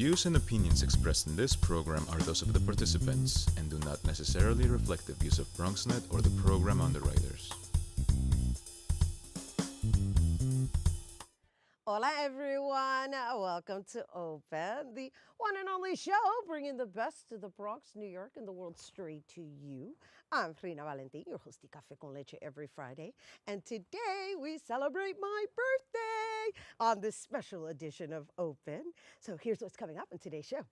views and opinions expressed in this program are those of the participants and do not necessarily reflect the views of BronxNet or the program underwriters. Hola everyone, welcome to Open, the one and only show bringing the best of the Bronx, New York, and the world straight to you. I'm Rhina Valentin, your host of Café con Leche every Friday, and today we celebrate my birthday on this special edition of Open. So here's what's coming up in today's show.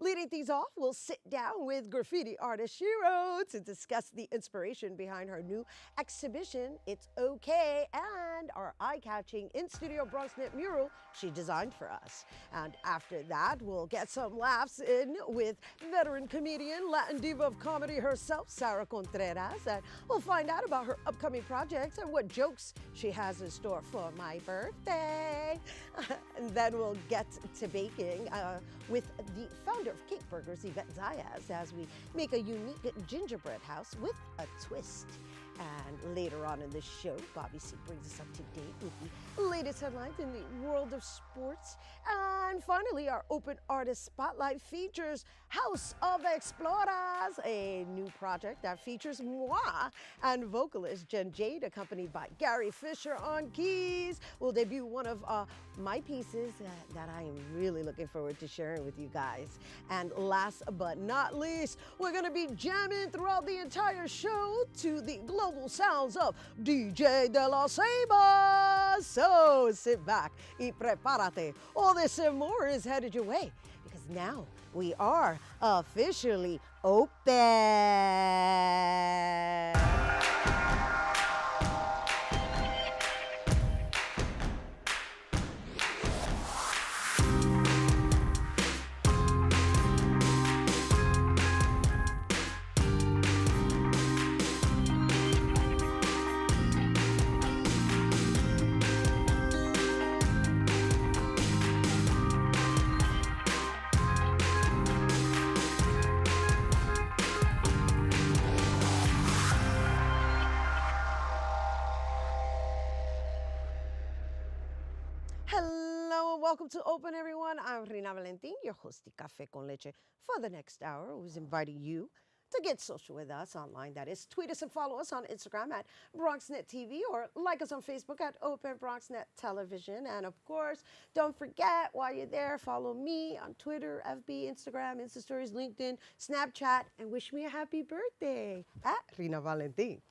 Leading things off, we'll sit down with Graffiti Artist Shiro to discuss the inspiration behind her new exhibition, It's Okay, and our eye-catching in-studio BronxNet mural she designed for us. And after that, we'll get some laughs in with veteran comedian, Latin diva of comedy herself, Sara Conteras, and we'll find out about her upcoming projects and what jokes she has in store for my birthday. And then we'll get to baking with the founder of Cake Burgers, Evette Zayas, as we make a unique gingerbread house with a twist. And later on in the show, Bobby C brings us up to date with the latest headlines in the world of sports. And finally, our Open Artist Spotlight features House of Exploras, a new project that features moi and vocalist Jenn Jade, accompanied by Gary Fisher on keys, will debut one of my pieces that I am really looking forward to sharing with you guys. And last but not least, we're going to be jamming throughout the entire show to the global sounds of DJ De La Ceiba. So sit back y prepárate. All this and more is headed your way because now we are officially open. Welcome to Open, everyone. I'm Rhina Valentin, your host of Café con Leche for the next hour, who's inviting you to get social with us online. That is, tweet us and follow us on Instagram at BronxNet TV or like us on Facebook at Open BronxNet Television. And of course, don't forget, while you're there, follow me on Twitter, FB, Instagram, Insta Stories, LinkedIn, Snapchat, and wish me a happy birthday at Rhina Valentin.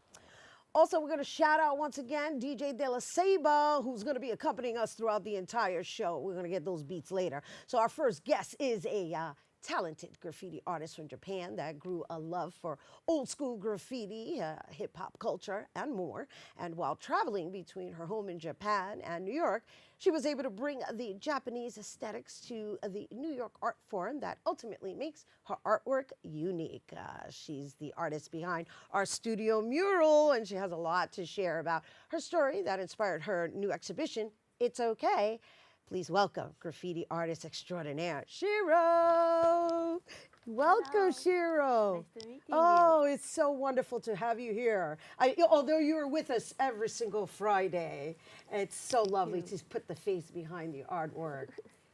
Also, we're going to shout out once again DJ De La Ceiba, who's going to be accompanying us throughout the entire show. We're going to get those beats later. So our first guest is a talented graffiti artist from Japan that grew a love for old school graffiti, hip hop culture, and more. And while traveling between her home in Japan and New York, she was able to bring the Japanese aesthetics to the New York art form that ultimately makes her artwork unique. She's the artist behind our studio mural, and she has a lot to share about her story that inspired her new exhibition, It's Okay. Please welcome graffiti artist extraordinaire, Shiro. Welcome, Hello. Shiro. Nice to meet you. Oh, it's so wonderful to have you here. Although you are with us every single Friday, it's so lovely to put the face behind the artwork.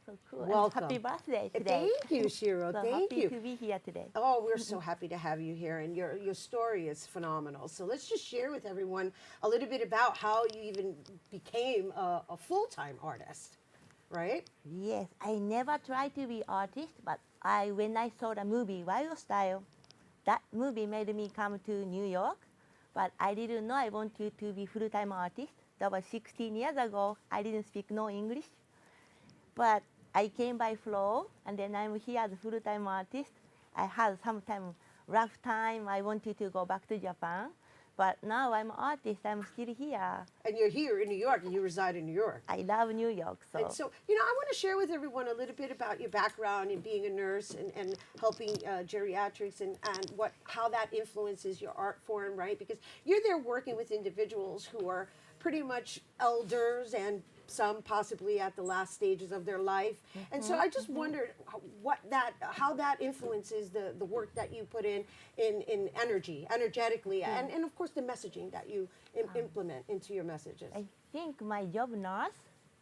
So cool. Welcome. And happy birthday today. Thank you, Shiro. So Thank happy you. to be here today. Oh, we're so happy to have you here, and your story is phenomenal. So let's just share with everyone a little bit about how you even became a full-time artist. Right? Yes, I never tried to be artist, but when I saw the movie Wild Style, that movie made me come to New York. But I didn't know I wanted to be full-time artist. That was 16 years ago. I didn't speak no English, but I came by flow, and then I'm here as a full-time artist. I had some rough time. I wanted to go back to Japan. But now I'm an artist, I'm still here. And you're here in New York, and you reside in New York. I love New York. And so, I want to share with everyone a little bit about your background in being a nurse and helping geriatrics and how that influences your art form, right? Because you're there working with individuals who are pretty much elders and some possibly at the last stages of their life. And so I just wondered how that influences the work that you put in energetically, and of course the messaging that you implement into your messages. I think my job nurse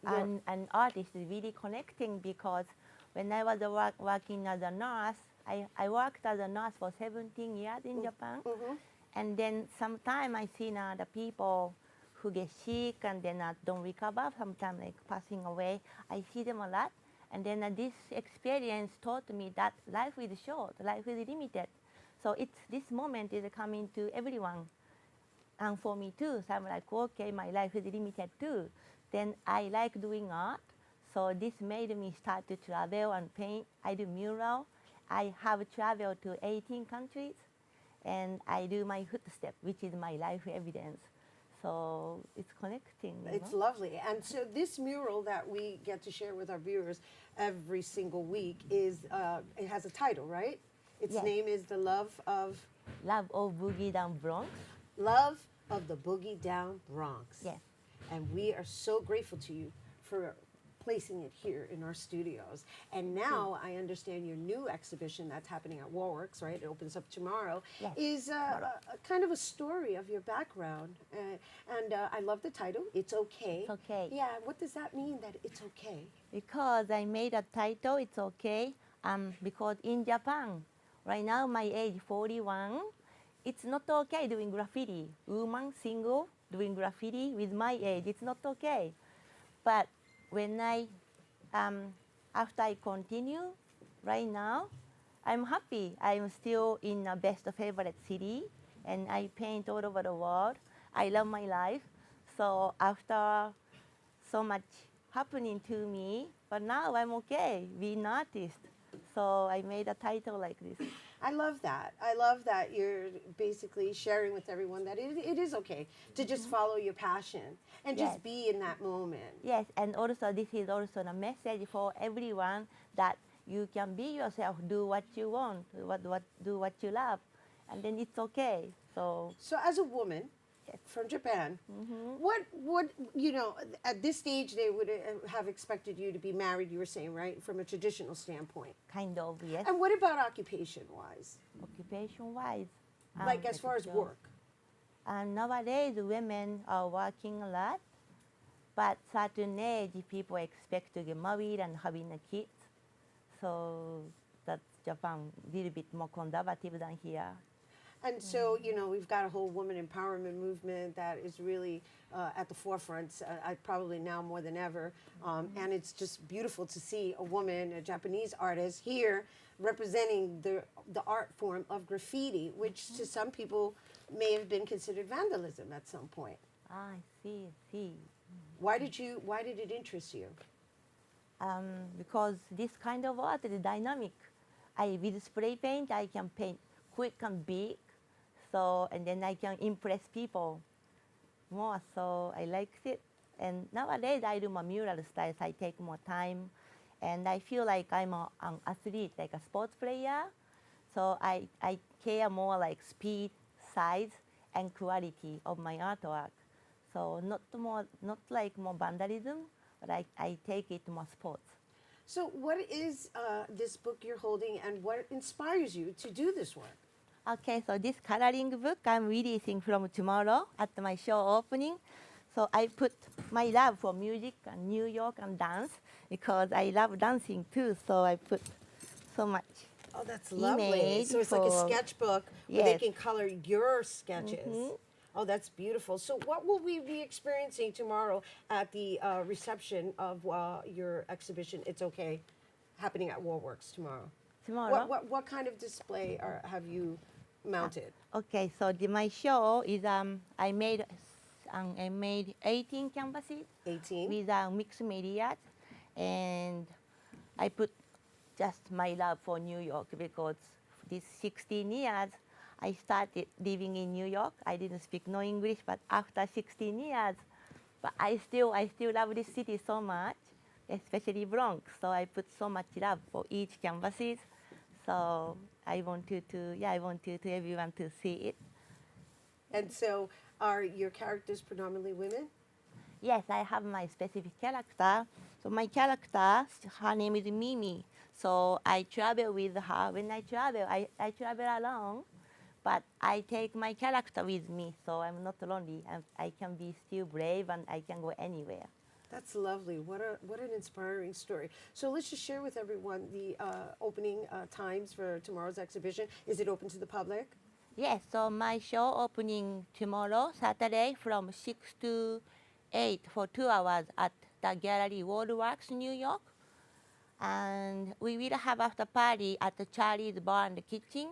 and artist is really connecting because when I was working as a nurse, I worked as a nurse for 17 years in Japan. And then sometime I see now the people who get sick and then don't recover, sometimes like passing away. I see them a lot. And then this experience taught me that life is short, life is limited. So this moment is coming to everyone. And for me too, so I'm like, okay, my life is limited too. Then I like doing art. So this made me start to travel and paint. I do mural. I have traveled to 18 countries. And I do my footstep, which is my life evidence. So it's connecting. It's lovely. And so this mural that we get to share with our viewers every single week is, it has a title, right? Its name is The Love of Boogie Down Bronx. Love of the Boogie Down Bronx. Yes. And we are so grateful to you for placing it here in our studios. And now I understand your new exhibition that's happening at Warworks, right? It opens up tomorrow. Yes. Is a kind of a story of your background. And I love the title, It's Okay. It's okay. Yeah, what does that mean, that it's okay? Because I made a title, it's okay. Because in Japan, right now my age 41, it's not okay doing graffiti. Woman, single, doing graffiti with my age, it's not okay. But when after I continue, right now, I'm happy. I'm still in a best favorite city, and I paint all over the world. I love my life. So after so much happening to me, but now I'm okay, being an artist. So I made a title like this. I love that. I love that you're basically sharing with everyone that it is okay to just follow your passion and just be in that moment. Yes, and also this is also a message for everyone that you can be yourself, do what you want, do what you love, and then it's okay. So as a woman from Japan, what you know, at this stage they would have expected you to be married, you were saying, right, from a traditional standpoint. kind of, yes. And what about occupation-wise? Occupation-wise, Like as far as work? nowadays women are working a lot, but certain age people expect to get married and having a kid. So that's Japan, a little bit more conservative than here. And so, you know, we've got a whole woman empowerment movement that is really at the forefront, probably now more than ever. And it's just beautiful to see a woman, a Japanese artist, here representing the art form of graffiti, which to some people may have been considered vandalism at some point. I see. Why did it interest you? Because this kind of art is dynamic. With spray paint, I can paint quick and big. So, and then I can impress people more. So I liked it. And nowadays I do my mural styles. I take more time. And I feel like I'm an athlete, like a sports player. So I care more like speed, size, and quality of my artwork. So not like more vandalism, but I take it more sports. So what is this book you're holding, and what inspires you to do this work? Okay, so this coloring book I'm releasing from tomorrow at my show opening. So I put my love for music and New York and dance because I love dancing too. So I put so much. Oh, that's lovely. So it's like a sketchbook where they can color your sketches. Oh, that's beautiful. So what will we be experiencing tomorrow at the reception of your exhibition, It's Okay, happening at Warworks tomorrow? Tomorrow? What kind of display have you mounted? Okay, so my show is I made 18 canvases 18. with mixed media, and I put just my love for New York because these 16 years I started living in New York. I didn't speak no English, but after 16 years, but I still love this city so much, especially Bronx. So I put so much love for each canvases. So I want everyone to see it. And so are your characters predominantly women? Yes, I have my specific character. So my character, her name is Mimi. So I travel with her. When I travel, I travel alone, but I take my character with me. So I'm not lonely. I can be still brave and I can go anywhere. That's lovely. What an inspiring story. So let's just share with everyone the opening times for tomorrow's exhibition. Is it open to the public? Yes, so my show opening tomorrow, Saturday, from 6 to 8 for 2 hours at the Gallery Worldworks, New York. And we will have after party at the Charlie's Bar and Kitchen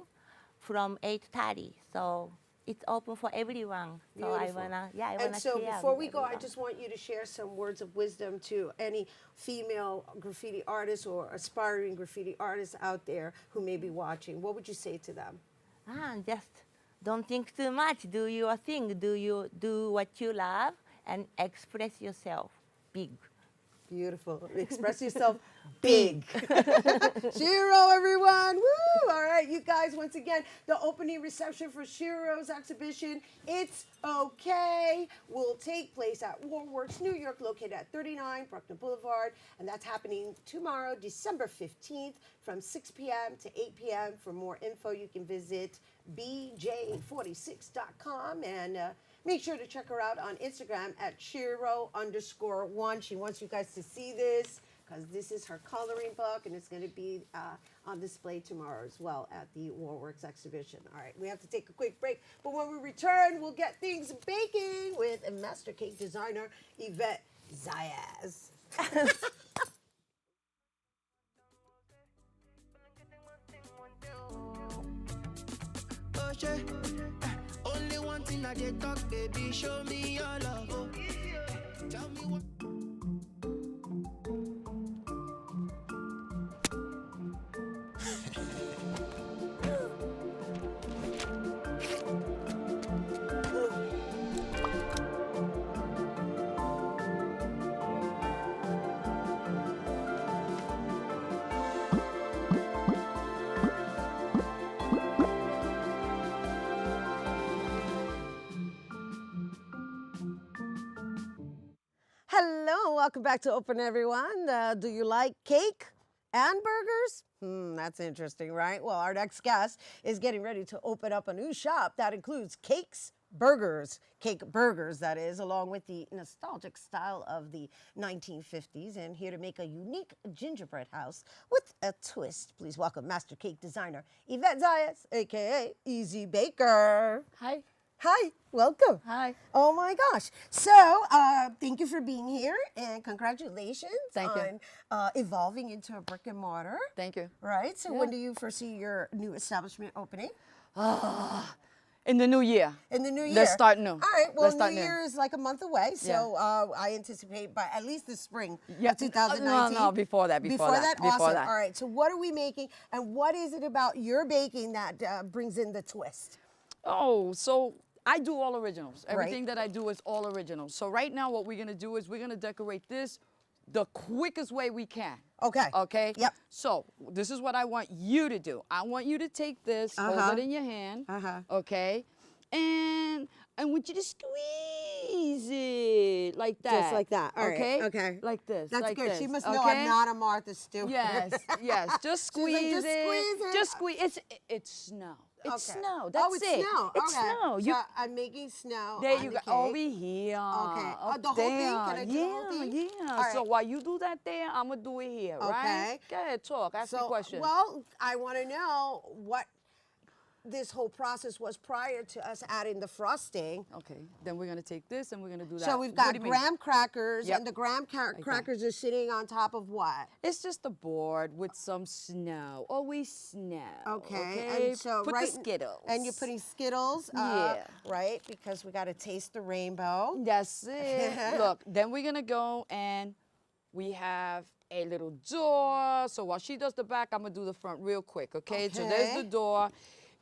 from 8:30. So it's open for everyone. So I Beautiful. wanna, And so share before with we go, I everyone. just want you to share some words of wisdom to any female graffiti artists or aspiring graffiti artists out there who may be watching. What would you say to them? Just don't think too much. Do your thing. Do what you love and express yourself big. Beautiful. Express yourself big. Shiro, everyone. Woo! All right, you guys, once again, the opening reception for Shiro's exhibition, It's Okay, will take place at Warworks, New York, located at 39 Bruckner Boulevard. And that's happening tomorrow, December 15th, from 6 p.m. to 8 p.m. For more info, you can visit bj46.com and make sure to check her out on Instagram at Shiro_1. She wants you guys to see this because this is her coloring book and it's going to be on display tomorrow as well at the Warworks exhibition. All right, we have to take a quick break, but when we return, we'll get things baking with a master cake designer, Evette Zayas. Only one thing I did talk, baby, show me your love. Oh. Tell me what. Hello, welcome back to Open, everyone. Do you like cake and burgers? That's interesting, right? Well, our next guest is getting ready to open up a new shop that includes cake burgers, that is, along with the nostalgic style of the 1950s, and here to make a unique gingerbread house with a twist. Please welcome master cake designer Evette Zayas, aka Easy Baker. Hi. Hi, welcome. Hi. Oh my gosh. So, thank you for being here and congratulations Thank you. on evolving into a brick and mortar. Thank you. Right? So, when do you foresee your new establishment opening? In the new year. In the new year. Let's start new. All right. Well, Let's start New new. Year is like a month away. So, I anticipate by at least the spring of 2019. No, before that. Before that? Awesome. All right. So, what are we making and what is it about your baking that brings in the twist? Oh, so I do all originals. Right. Everything that I do is all originals. So right now what we're going to do is we're going to decorate this the quickest way we can. Okay. Okay? Yep. So this is what I want you to do. I want you to take this, hold it in your hand, okay? And I want you to squeeze it like that. Just like that. All right. Okay? Okay. Like this. That's like good. This. She must know okay? I'm not a Martha Stewart. Yes, yes. Just She's like, squeeze "Just squeeze it." Just squeeze. It's snow. It's Okay. snow. That's oh, it's it. snow. It's okay. snow. So I'm making snow. There on you the go. cake. Over here. Okay. Up The whole thing? there. Can I do the whole thing? Yeah. All right. So while you do that there, I'm gonna do it here. Okay. Right? Go ahead, talk. Ask me questions. Well, I want to know what this whole process was prior to us adding the frosting. Okay. Then we're gonna take this and we're gonna do that. So we've What got do you mean? graham crackers, Yep. and the graham crackers are sitting on top of what? It's just a board with some snow. Always snow. Okay. And so put right, the Skittles. And you're putting Skittles. Yeah. Right, because we got to taste the rainbow. That's it. Look, then we're gonna go and we have a little door. So while she does the back, I'm gonna do the front real quick, okay? So there's Okay. the door.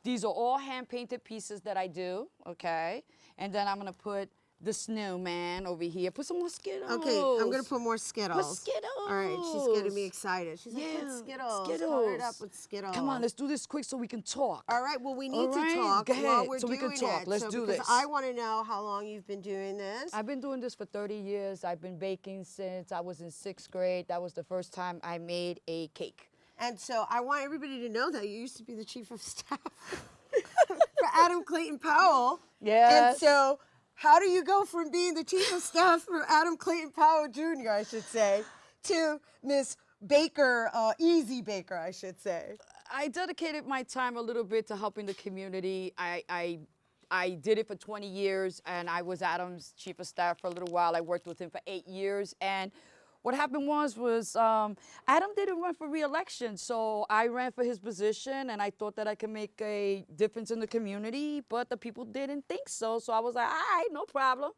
These are all hand-painted pieces that I do, okay? And then I'm gonna put the snowman over here. Put some more Skittles. Okay, I'm gonna put more Skittles. Skittles. All right, she's getting me excited. She's like, put Skittles. Color it up with Skittles. Come on, let's do this quick so we can talk. All right, well, we need All to right, talk go while ahead, we're so we doing can talk. it. Let's so, do because this. I want to know how long you've been doing this. I've been doing this for 30 years. I've been baking since I was in 6th grade. That was the first time I made a cake. And so I want everybody to know that you used to be the chief of staff for Adam Clayton Powell. Yes. And so how do you go from being the chief of staff for Adam Clayton Powell Jr., I should say, to Miss Baker, Easy Baker, I should say? I dedicated my time a little bit to helping the community. I did it for 20 years, and I was Adam's chief of staff for a little while. I worked with him for 8 years, and what happened was Adam didn't run for re-election, so I ran for his position, and I thought that I could make a difference in the community, but the people didn't think so, so I was like, all right, no problem.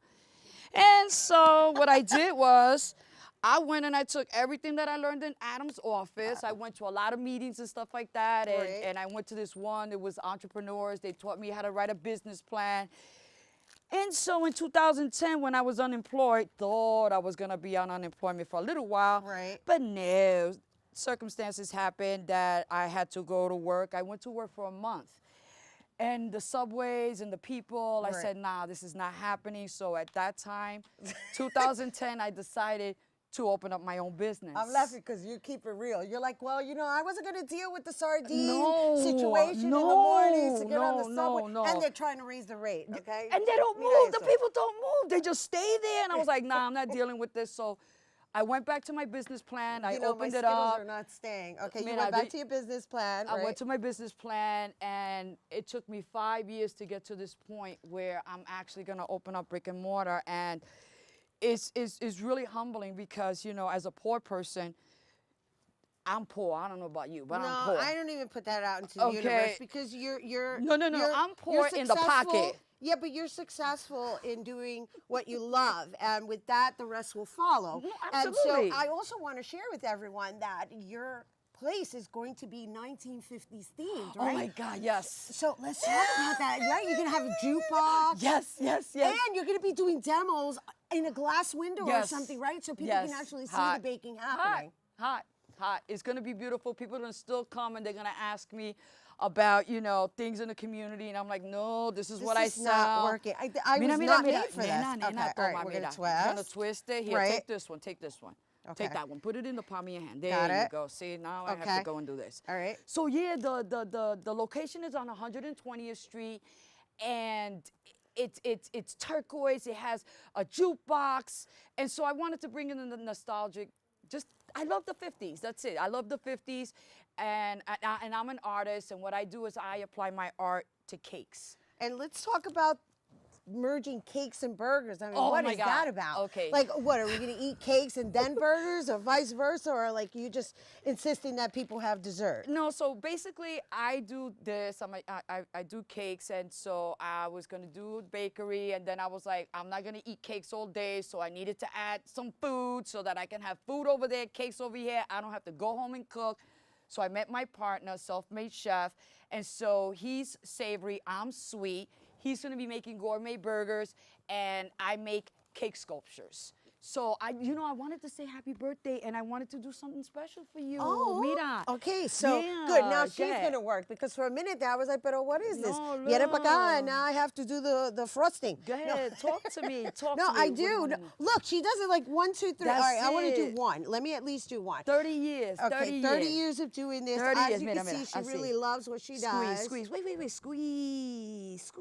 And so what I did was, I went and I took everything that I learned in Adam's office. I went to a lot of meetings and stuff like that, and I went to this one, it was entrepreneurs. They taught me how to write a business plan. And so in 2010, when I was unemployed, thought I was gonna be on unemployment for a little while. Right. But no, circumstances happened that I had to go to work. I went to work for a month. And the subways and the people, I said, nah, this is not happening. So at that time, 2010, I decided to open up my own business. I'm laughing because you keep it real. You're like, well, you know, I wasn't going to deal with the sardine situation in the mornings to get on the subway. And they're trying to raise the rate, okay? And they don't move. The people don't move. They just stay there. And I was like, nah, I'm not dealing with this. So I went back to my business plan. I opened it up. My Skittles are not staying. Okay, you went back to your business plan, I went to my business plan, and it took me 5 years to get to this point where I'm actually going to open up brick and mortar. And it's really humbling because, you know, as a poor person, I'm poor. I don't know about you, but I'm poor. No, I don't even put that out into the universe because you're No, I'm poor in the pocket. Yeah, but you're successful in doing what you love, and with that, the rest will follow. No, absolutely. And so I also want to share with everyone that your place is going to be 1950s themed, right? Oh my God, yes. So let's talk about that. Right? You're going to have a jukebox. Yes. And you're going to be doing demos in a glass window or something, right? So people can actually see the baking happening. Hot. It's going to be beautiful. People are going to still come and they're going to ask me about, you know, things in the community, and I'm like, no, this is what I sell. This is not working. I was not made for this. Okay, all right, we're going to twist. You're going to twist it. Here, take this one. Take Okay. Take that one. Put it in the palm of your hand. There you go. See, now I have to go and do this. All right. So yeah, the location is on 120th Street, and it's turquoise. It has a jukebox, and so I wanted to bring in the nostalgic. I love the 50s. That's it. I love the 50s, and I'm an artist, and what I do is I apply my art to cakes. And let's talk about merging cakes and burgers. I mean, Oh what my is God. that about? Okay. Like, what, are we going to eat cakes and then burgers, or vice versa? Or like you just insisting that people have dessert? No, so basically I do this. I do cakes, and so I was going to do bakery, and then I was like, I'm not going to eat cakes all day, so I needed to add some food so that I can have food over there, cakes over here. I don't have to go home and cook. So I met my partner, self-made chef, and so he's savory, I'm sweet. He's going to be making gourmet burgers, and I make cake sculptures. So I wanted to say happy birthday, and I wanted to do something special for you. Oh, Mira. okay, so good. Now she's gonna work, because for a minute there I was like, "Pero what is this?" Viene pa' acá, and now I have to do the frosting. Go ahead, talk to me. No, I do. No, look, she does it like 1, 2, 3. All right, I want to do it. one. Let me at least do one. 30 years. Okay, 30 years of doing this. 30 As years. you can see, she really loves what she does. Squeeze. Wait. Squeeze.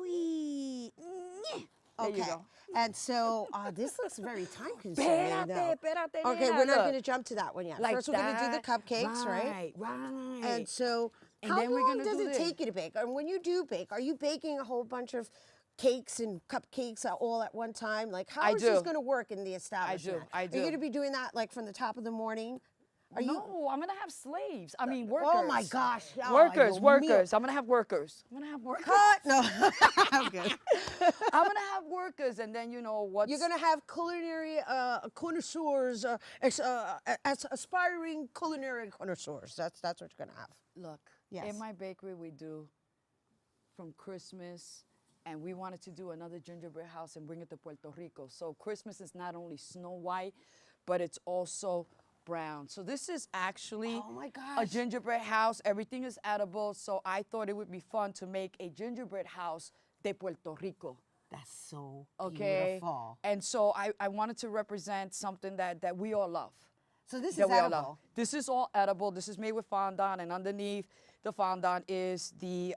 There you go. And so this looks very time consuming. Espérate, Okay, nena, we're not look. going to jump to that one yet. Like First, we're going to do the cupcakes, right? Right. And so, And how then we're long gonna does do it this. take you to bake? And when you do bake, are you baking a whole bunch of cakes and cupcakes all at one time? Like, how is this going to work in the establishment? I do. Are you going to be doing that like from the top of the morning? No, I'm gonna have slaves. I mean, workers. Oh my gosh. Oh, Workers. Dios mío. I'm gonna have workers. Cut. No, I'm good. I'm gonna have workers, and then what? You're gonna have culinary connoisseurs, aspiring culinary connoisseurs. That's what you're gonna have. Look, Yes. in my bakery we do from Christmas, and we wanted to do another gingerbread house and bring it to Puerto Rico. So Christmas is not only Snow White, but it's also brown. So this is actually Oh my a gosh. gingerbread house. Everything is edible. So I thought it would be fun to make a gingerbread house de Puerto Rico. That's so Okay. beautiful. And so I wanted to represent something that we all love. So this that is we all edible. love. This is all edible. This is made with fondant, and underneath the fondant is the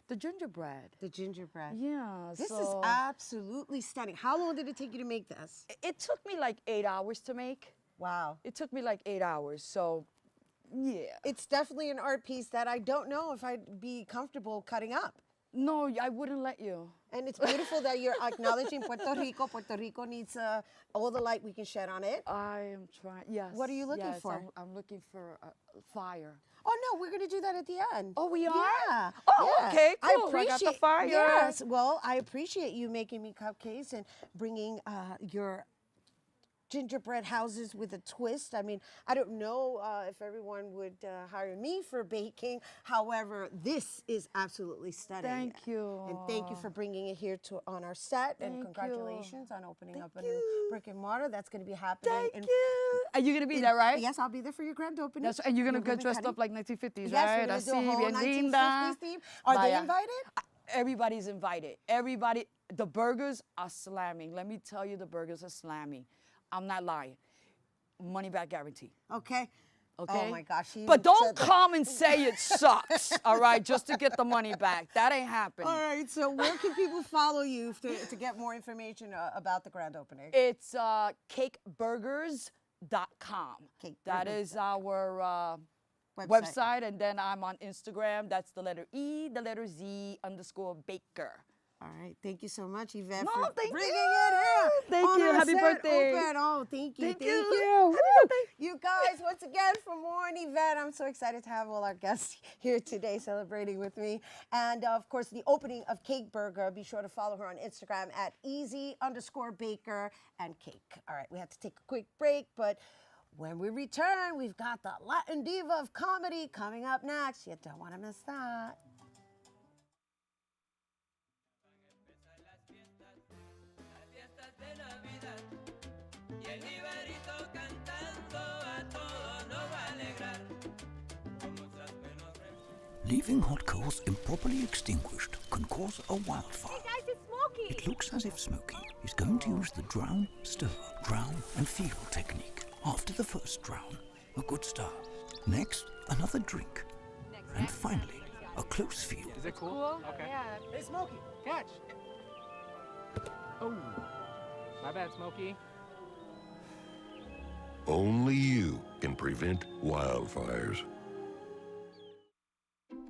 The gingerbread. The gingerbread. Yeah. This is so absolutely stunning. How long did it take you to make this? it took me like 8 hours to make. Wow. It took me like 8 hours. So, yeah. It's definitely an art piece that I don't know if I'd be comfortable cutting up. No, I wouldn't let you. And it's beautiful that you're acknowledging Puerto Rico. Puerto Rico needs all the light we can shed on it. I am trying. Yes. What are you looking yes, for? I'm looking for fire. Oh no, we're gonna do that at the end. Oh, we are? Yeah. Oh, yeah. okay, I cool. I got the appreciate. fire. Yes. Well, I appreciate you making me cupcakes and bringing your gingerbread houses with a twist. I mean, I don't know if everyone would hire me for baking. However, this is absolutely stunning. Thank you. And thank you for bringing it here to on our set. And Thank congratulations you. on opening Thank up a you. new brick and mortar. That's going to be happening. Thank you. Are you gonna be there, right? Yes, I'll be there for your grand opening. That's, and you're gonna Your get ribbon dressed cutting. up like 1950s, Yes, right? we're going to do a Así, whole bien 1950s linda. theme. Are they Vaya. invited? Everybody's invited. Everybody. The burgers are slamming. Let me tell you, the burgers are slamming. I'm not lying. Money back guarantee. Okay. Okay. Oh my gosh. She But even don't said that. come and say it sucks, all right, just to get the money back. That ain't happening. All right. So where can people follow you to get more information about the grand opening? It's cakeburgers.com. That Cakeburgers. is our website. And then I'm on Instagram. That's the letter E, the letter Z _baker. All right. Thank you so much, Evette, No, for thank bringing you. it here. Thank on you. our Happy set. birthday. Open. Oh, thank you. Thank you. you. Happy birthday. You guys, once again, for more on Evette, I'm so excited to have all our guests here today celebrating with me. And of course, the opening of Cake Burger. Be sure to follow her on Instagram at easy_baker and cake. All right. We have to take a quick break, but when we return, we've got the Latin diva of comedy coming up next. You don't want to miss that. Leaving hot coals improperly extinguished can cause a wildfire. Hey guys, it's Smokey! It looks as if Smokey is going to use the drown, stir, drown and feel technique. After the first drown, a good start. Next, another drink. And finally, a close feel. Is it cool? Okay. Yeah. Hey, Smokey, catch! Oh, my bad, Smokey. Only you can prevent wildfires.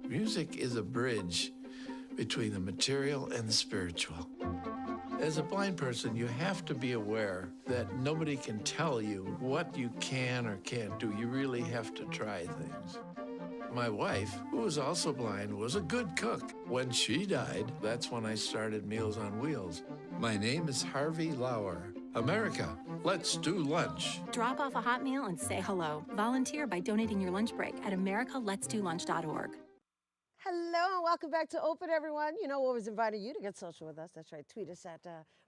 Music is a bridge between the material and the spiritual. As a blind person, you have to be aware that nobody can tell you what you can or can't do. You really have to try things. My wife, who was also blind, was a good cook. When she died, that's when I started Meals on Wheels. My name is Harvey Lauer. America, let's do lunch. Drop off a hot meal and say hello. Volunteer by donating your lunch break at americaletsdolunch.org. Hello and welcome back to Open, everyone. You know, we always invited you to get social with us. That's right. Tweet us at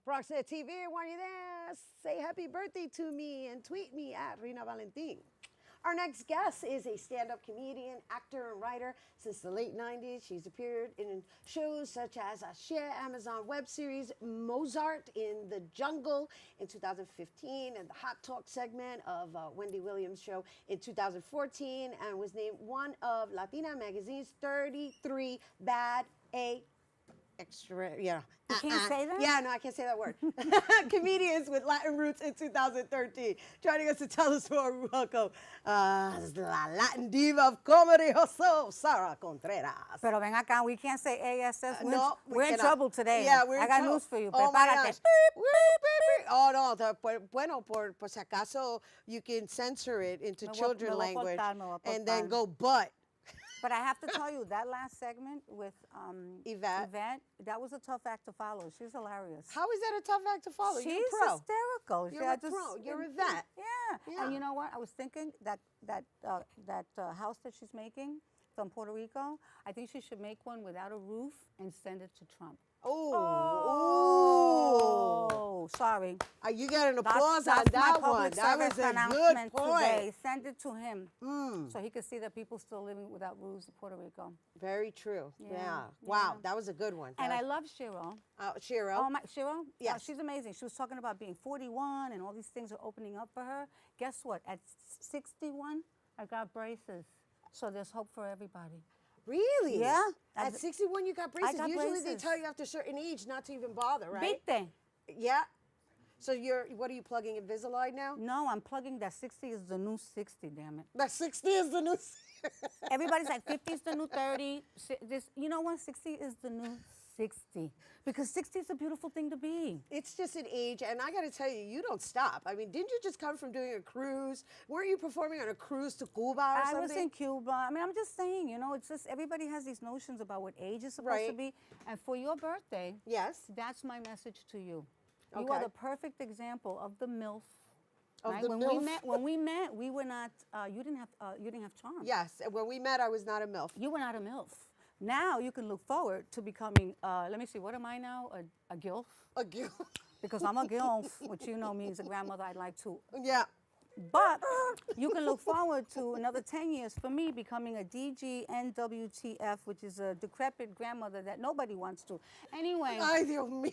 BronxNet TV. While you're there, say happy birthday to me and tweet me at Rhina Valentin. Our next guest is a stand-up comedian, actor, and writer. Since the late 90s, she's appeared in shows such as a Share Amazon web series, Mozart in the Jungle in 2015, and the Hot Talk segment of Wendy Williams' show in 2014, and was named one of Latina Magazine's 33 Bad A extra, yeah. You can't say that? Yeah, no, I can't say that word. Comedians with Latin roots in 2013. Joining us to tell us more, we welcome la Latin diva of comedy herself, Sara Conteras. Pero ven acá, we can't say ASS. No, we we're in cannot. trouble today. Yeah, we're in I got trouble. news for you. Oh my Prepárate. gosh. Oh, no. Bueno, por si acaso, you can censor it into Me voy- children me voy a language portar, me voy a and then portar. go but. But I have to tell you, that last segment with Evette. that was a tough act to follow. She's hilarious. How is that a tough act to follow? She's You're a pro. hysterical. You're a pro. You're a vet. Yeah. Yeah. And you know what? I was thinking that house that she's making from Puerto Rico, I think she should make one without a roof and send it to Trump. Oh. Sorry. You got an That's- applause that's on my that one. public That was service a good announcement point. today. Send it to him Mm. so he could see that people still living without roofs in Puerto Rico. Very true. Yeah, Yeah. Wow, yeah. that was a good one. And I That- love Shiro. Shiro. Oh, my, Shiro? Yes. She's amazing. She was talking about being 41 and all these things are opening up for her. Guess what? At 61, I got braces. So there's hope for everybody. Really? Yeah. At 61, you got braces. got Usually they braces. tell you after a certain age not to even bother, right? Viste? Yeah. So what are you plugging, Invisalign now? No, I'm plugging that 60 is the new 60, damn it. That 60 is the new. Everybody's like 50 is the new 30. You know what? 60 is the new 60. Because 60 is a beautiful thing to be. It's just an age, and I got to tell you, you don't stop. I mean, didn't you just come from doing a cruise? Weren't you performing on a cruise to Cuba or something? I was in Cuba. I mean, I'm just saying, you know, it's just everybody has these notions about what age is supposed to be. And for your birthday, yes, that's my message to you. You Okay. are the perfect example of the MILF. Of right? the when MILF. we met, we were not. You didn't have charm. Yes, and when we met, I was not a MILF. You were not a MILF. Now you can look forward to becoming. Let me see. What am I now? A GILF. A GILF. Because I'm a GILF, which you know means a grandmother I'd like to. Yeah. But you can look forward to another 10 years for me becoming a DGNWTF, which is a decrepit grandmother that nobody wants to. Anyway. Ay, Dios mío.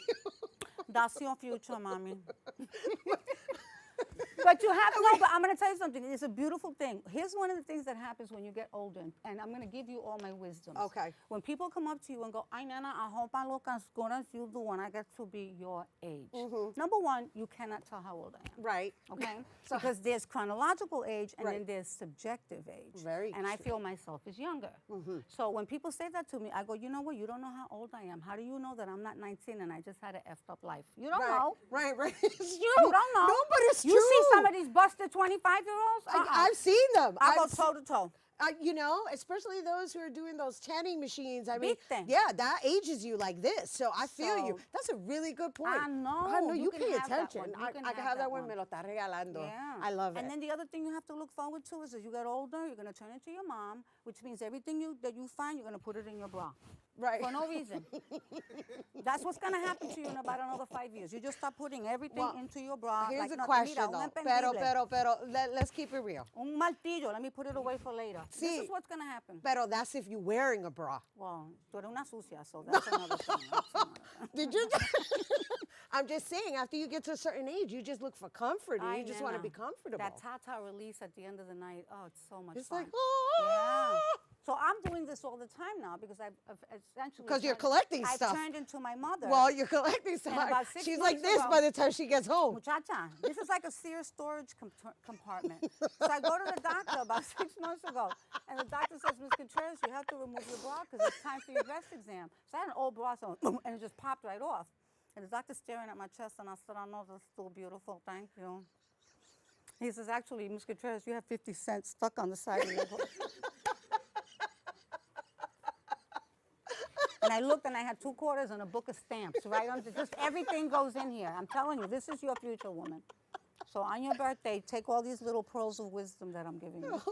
That's your future, mommy. But you have no, but I'm going to tell you something. It's a beautiful thing. Here's one of the things that happens when you get older, and I'm going to give you all my wisdom. Okay. When people come up to you and go, ay, nana, I hope I look as good as you do when I get to be your age. Number one, you cannot tell how old I am. Right. Okay? Because there's chronological age and Right. then there's subjective age. Very And I true. feel myself is younger. So when people say that to me, I go, you know what? You don't know how old I am. How do you know that I'm not 19 and I just had an effed up life? You don't know. Right. It's true. You don't know. No, but it's you true. see some of these busted 25-year-olds? I've seen them. I go I've toe to toe. You know, especially those who are doing those tanning machines. I mean, Viste. yeah, that ages you like this. So I feel you. So- That's a really good point. I know. I know. You can pay have that attention. one. You I can have that one. Me lo está regalando. Yeah. I love it. And then the other thing you have to look forward to is as you get older, you're going to turn into your mom, which means everything that you find, you're going to put it in your bra. Right. For no reason. That's what's going to happen to you in about another 5 years. You just start putting everything into your bra. Here's like a nothing. question, Mira, un though. empendible. Pero, let's keep it real. Un martillo. Let me put it away for later. This Sí. is what's going to happen. Pero that's if you're wearing a bra. Well, tú eres una sucia, so that's another thing. That's another thing. Did you? I'm just saying, after you get to a certain age, you just look for comfort and Ay, you just want to nena. be comfortable. That ta-ta release at the end of the night, oh, it's so much It's fun. like, oh. Yeah. So I'm doing this all the time now because I've essentially... Because you're turned- collecting I've stuff. turned into my mother. Well, you're collecting stuff. And about 6 She's months like this ago- by the time she gets home. Muchacha, this is like a Sears storage compartment. So I go to the doctor about 6 months ago, and the doctor says, Ms. Contreras, you have to remove your bra because it's time for your breast exam. So I had an old bra, so and it just popped right off. And the doctor's staring at my chest, and I said, I know that's still beautiful, thank you. He says, actually, Ms. Contreras, you have 50 cents stuck on the side of your bra. And I looked and I had 2 quarters and a book of stamps, right? Just everything goes in here. I'm telling you, this is your future woman. So on your birthday, take all these little pearls of wisdom that I'm giving you.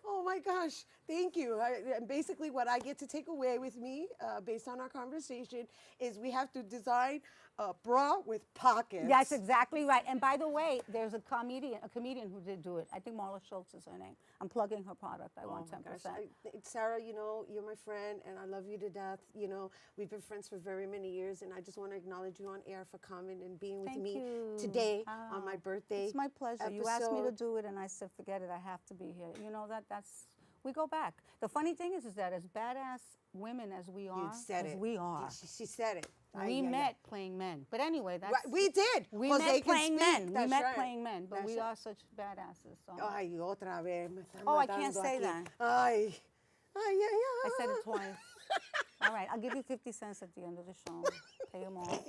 Oh my gosh, thank you. And basically what I get to take away with me based on our conversation is we have to design a bra with pockets. That's exactly right. And by the way, there's a comedian who did do it. I think Marla Schultz is her name. I'm plugging her product. I want 10%. Sarah, you know, you're my friend and I love you to death. You know, we've been friends for very many years and I just want to acknowledge you on air for coming and being with Thank me you. today on my birthday. It's my pleasure. You asked me to episode. do it, and I said, forget it. I have to be here. You know we go back. The funny thing is that as badass women as we are, She said it. We met playing men. But anyway, that's... Right, we did. We Jose met can playing speak. men. That's We met right. playing men. But That's we right. are such badasses. So. Ay, otra vez. Me están Oh, I can't matando say aquí. that. Ay. Ay, ay, ay. I said it twice. All right, I'll give you 50 cents at the end of the show. Pay them all.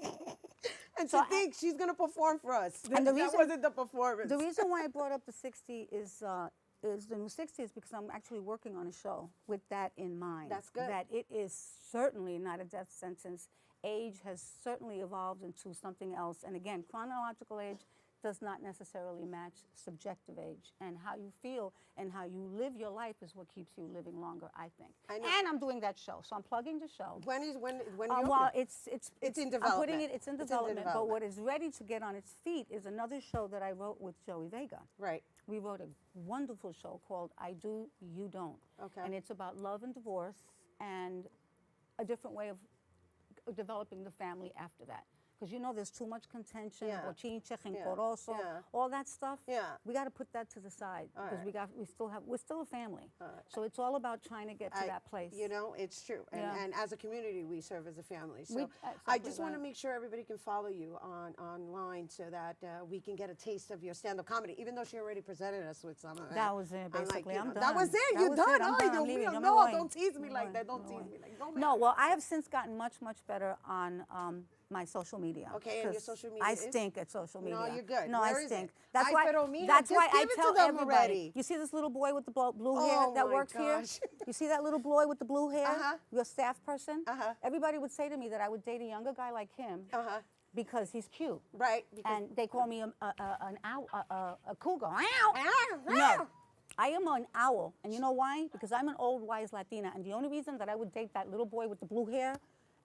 And So to think she's going to perform for us. And the that reason- wasn't the performance. The reason why I brought up the 60 is the new 60 is because I'm actually working on a show with that in mind. That's good. That it is certainly not a death sentence. Age has certainly evolved into something else. And again, chronological age does not necessarily match subjective age. And how you feel and how you live your life is what keeps you living longer, I think. I know. And I'm doing that show, so I'm plugging the show. When you Well, open? it's in I'm putting development. it's in development. But what is ready to get on its feet is another show that I wrote with Joey Vega. Right. We wrote a wonderful show called I Do, You Don't. Okay. And it's about love and divorce and a different way of developing the family after that. because you know there's too much contention, Yeah. bochinche, Yeah. rencoroso, Yeah. all that stuff. Yeah. We got to put that to the side All because right. we're still a family. So it's all about trying to get to that place. You know, it's true. And as a community, we serve as a family. So I exactly just want to right. make sure everybody can follow you online so that we can get a taste of your stand-up comedy, even though she already presented us with some of it. That was it, I'm like, basically. you I'm know, done. That was it. That You're was done. it. I'm Oh, done. you I'm leaving. no, No no, more. don't tease me No like more. that. Don't No tease more. me like. Don't No, well, I have since gotten much better on my social media. Okay, and your 'cause social media I is? stink at social media. No, you're good. No, Where I is stink. it? That's Ay, why. pero mija, That's just why I give it to tell them everybody. already. You see this little boy with the blue Oh, hair that my works gosh. here? You see that little boy with the blue hair? Uh-huh. Your staff person? Uh-huh. Everybody would say to me that I would date a younger guy like him. Uh-huh. Because he's cute. Right. Because And they call me a cougar. No. I am an owl. And you know why? Because I'm an old, wise Latina. And the only reason that I would date that little boy with the blue hair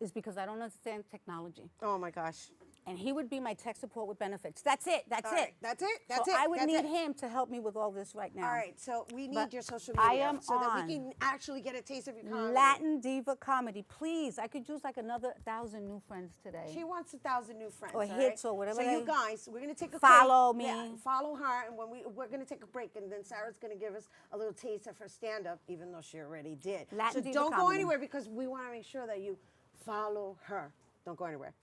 is because I don't understand technology. Oh, my gosh. And he would be my tech support with benefits. That's it. That's All it. right, that's it. That's so it. I would that's need it. him to help me with all this right now. All right, so we need But your social I media am so that on we can actually get a taste of your comedy. Latin diva comedy. Please, I could use like another 1,000 new friends today. She wants 1,000 new friends. Or all hits right? or whatever So you they- guys, we're gonna take a Follow break. me. Yeah, follow her, and when we're gonna take a break, and then Sarah's gonna give us a little taste of her stand-up, even though she already did. Latin so diva don't go comedy. anywhere because we want to make sure that you follow her. Don't go anywhere.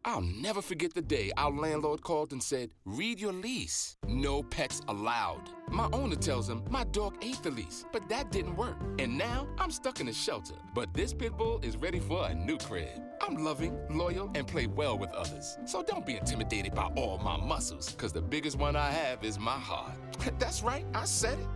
I'll never forget the day our landlord called and said, read your lease. No pets allowed. My owner tells him my dog ate the lease, but that didn't work. And now I'm stuck in a shelter. But this pit bull is ready for a new crib. I'm loving, loyal, and play well with others. So don't be intimidated by all my muscles, because the biggest one I have is my heart. That's right, I said it.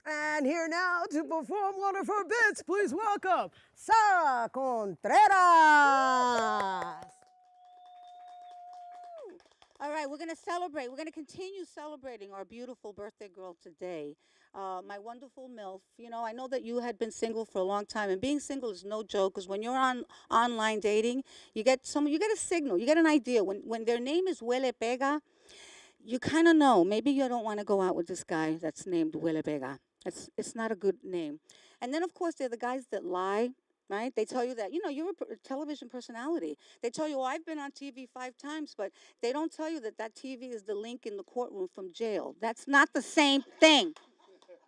And here now to perform one of her bits, please welcome Sara Conteras. All right, we're going to celebrate. We're going to continue celebrating our beautiful birthday girl today, my wonderful MILF. You know, I know that you had been single for a long time, and being single is no joke because when you're on online dating, you get a signal, you get an idea. When their name is Huele Pega, you kind of know. Maybe you don't want to go out with this guy that's named Huele Pega. It's not a good name. And then, of course, there are the guys that lie. Right? They tell you that, you're a television personality. They tell you, I've been on TV 5 times, but they don't tell you that TV is the link in the courtroom from jail. That's not the same thing.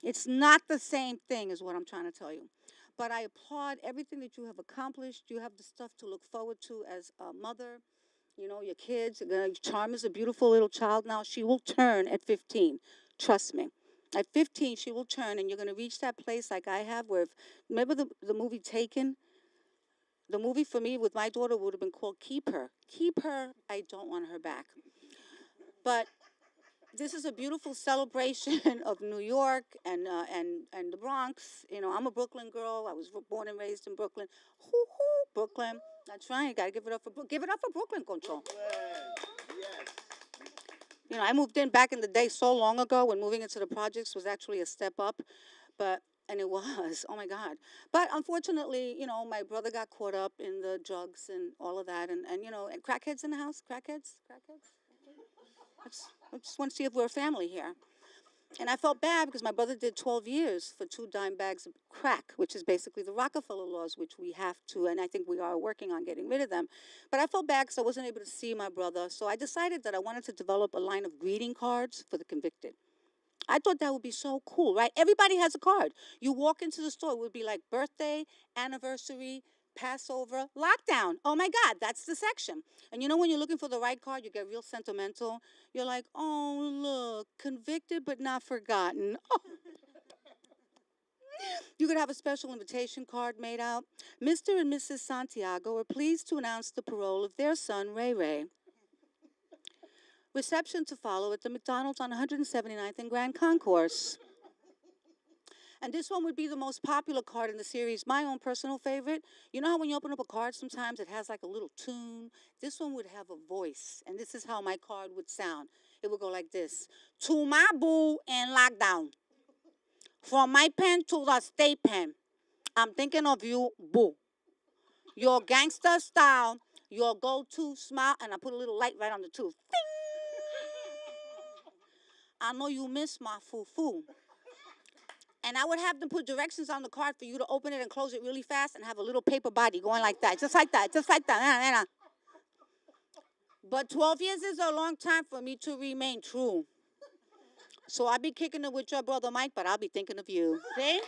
It's not the same thing is what I'm trying to tell you. But I applaud everything that you have accomplished. You have the stuff to look forward to as a mother. Your kids. Charm is a beautiful little child now. She will turn at 15. Trust me. At 15, she will turn, and you're going to reach that place like I have where, remember the movie Taken? The movie for me with my daughter would have been called Keep Her. Keep Her, I don't want her back. But this is a beautiful celebration of New York and the Bronx. I'm a Brooklyn girl. I was born and raised in Brooklyn. Hoo-hoo, Brooklyn. That's right. You got to give it up for Brooklyn. Give it up for Brooklyn, Control. I moved in back in the day so long ago when moving into the projects was actually a step up, and it was, oh my God. But unfortunately, my brother got caught up in the drugs and all of that, and crackheads in the house, crackheads. I just want to see if we're a family here. And I felt bad because my brother did 12 years for 2 dime bags of crack, which is basically the Rockefeller laws, which we have to, and I think we are working on getting rid of them. But I felt bad because I wasn't able to see my brother. So I decided that I wanted to develop a line of greeting cards for the convicted. I thought that would be so cool, right? Everybody has a card. You walk into the store, it would be like birthday, anniversary, Passover, lockdown. Oh my God, that's the section. And when you're looking for the right card, you get real sentimental. You're like, oh, look, convicted but not forgotten. Oh. You could have a special invitation card made out. Mr. and Mrs. Santiago are pleased to announce the parole of their son, Ray Ray. Reception to follow at the McDonald's on 179th and Grand Concourse. And this one would be the most popular card in the series, my own personal favorite. You know how when you open up a card, sometimes it has like a little tune? This one would have a voice, and this is how my card would sound. It would go like this. To my boo in lockdown. From my pen to the state pen. I'm thinking of you, boo. Your gangster style, your go-to smile, and I put a little light right on the tooth. Ding! I know you miss my foo-foo. And I would have them put directions on the card for you to open it and close it really fast and have a little paper body going like that. Just like that. Just like that. But 12 years is a long time for me to remain true. So I'll be kicking it with your brother Mike, but I'll be thinking of you. See?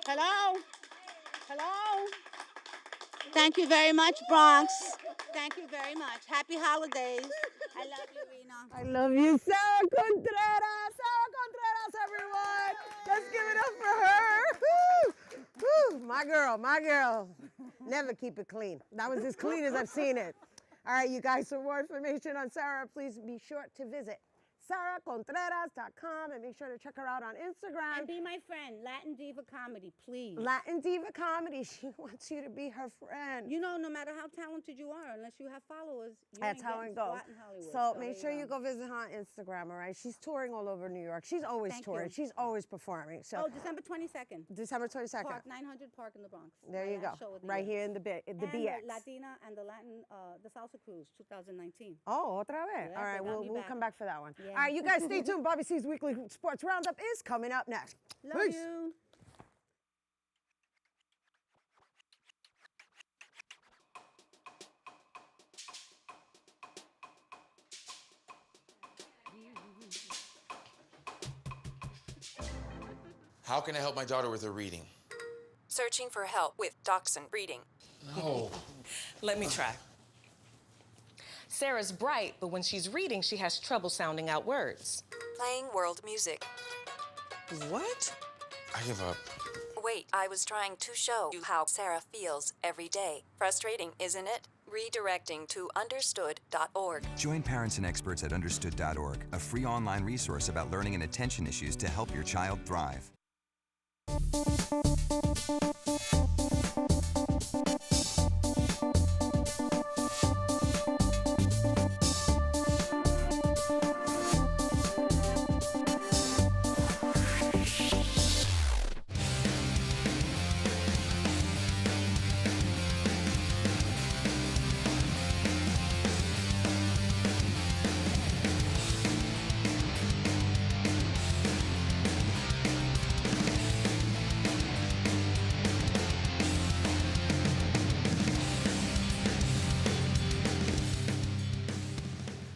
Hello? Hello? Thank you very much, Bronx. Thank you very much. Happy holidays. I love you, Rhina. I love you, Sara Conteras. Sara Conteras, everyone. Let's give it up for her. Woo. Woo. My girl, my girl. Never keep it clean. That was as clean as I've seen it. All right, you guys, for more information on Sara, please be sure to visit SaraConteras.com and make sure to check her out on Instagram. And be my friend, Latin Diva Comedy, please. Latin Diva Comedy. She wants you to be her friend. You know, no matter how talented you are, unless you have followers, you That's ain't how getting it goes. squat in Hollywood. So make sure you go visit her on Instagram, all right? She's touring all over New York. She's always Thank touring. you. She's always performing. So Oh, December 22nd. December 22nd. Park 900 Park in the Bronx. There you go. Right here in the BX. And Latina and the Latin, the Salsa Cruise 2019. Oh, otra vez. Yeah, All right, they got me we'll back. come back for that one. Yeah. All right, you guys stay tuned. Bobby C's Weekly Sports Roundup is coming up next. Love Peace. you. How can I help my daughter with her reading? Searching for help with Dachshund Reading. No. Let me try. Sarah's bright, but when she's reading, she has trouble sounding out words. Playing world music. What? I give up. Wait, I was trying to show you how Sarah feels every day. Frustrating, isn't it? Redirecting to understood.org. Join parents and experts at understood.org, a free online resource about learning and attention issues to help your child thrive.